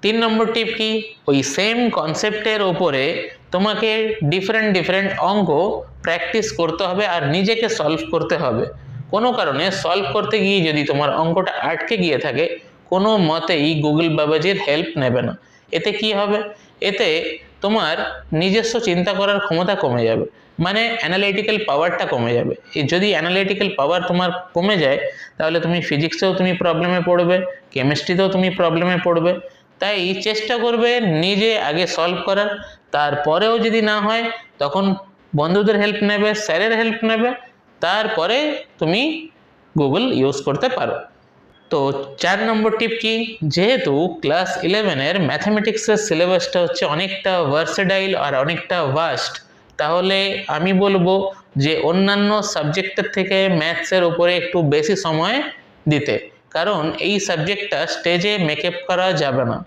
3 নম্বর টিপ কি, ওই সেম কনসেপ্টের ওপরে তোমাকে ডিফারেন্ট অঙ্ক প্র্যাকটিস করতে হবে আর নিজেকে সলভ করতে হবে। কোনো কারণে সলভ করতে গিয়ে যদি তোমার অঙ্কটা আটকে গিয়ে থাকে, কোনো মতেই গুগল বাবাজির হেল্প নেবে না। এতে কি হবে, এতে তোমার নিজস্ব চিন্তা করার ক্ষমতা কমে যাবে, মানে অ্যানালিটিক্যাল পাওয়ারটা কমে যাবে। যদি অ্যানালিটিক্যাল পাওয়ার তোমার কমে যায়, তাহলে তুমি ফিজিক্সেও তুমি প্রবলেমে পড়বে, কেমিস্ট্রিতেও তুমি প্রবলেমে পড়বে। তাই চেষ্টা করবে নিজে আগে সলভ করার, তারপরেও যদি না হয় তখন বন্ধুদের হেল্প নেবে, স্যারের হেল্প নেবে, তারপরে তুমি গুগল ইউজ করতে পারো। তো 4 নম্বর টিপ কি, যেহেতু ক্লাস 11-এর ম্যাথামেটিক্সের সিলেবাসটা হচ্ছে অনেকটা ভার্সেটাইল আর অনেকটা ভাস্ট, তাহলে আমি বলবো যে অন্যান্য সাবজেক্টের থেকে ম্যাথসের উপরে একটু বেশি সময় দিতে, কারণ এই সাবজেক্টটা স্টেজে মেকআপ করা যাবে না।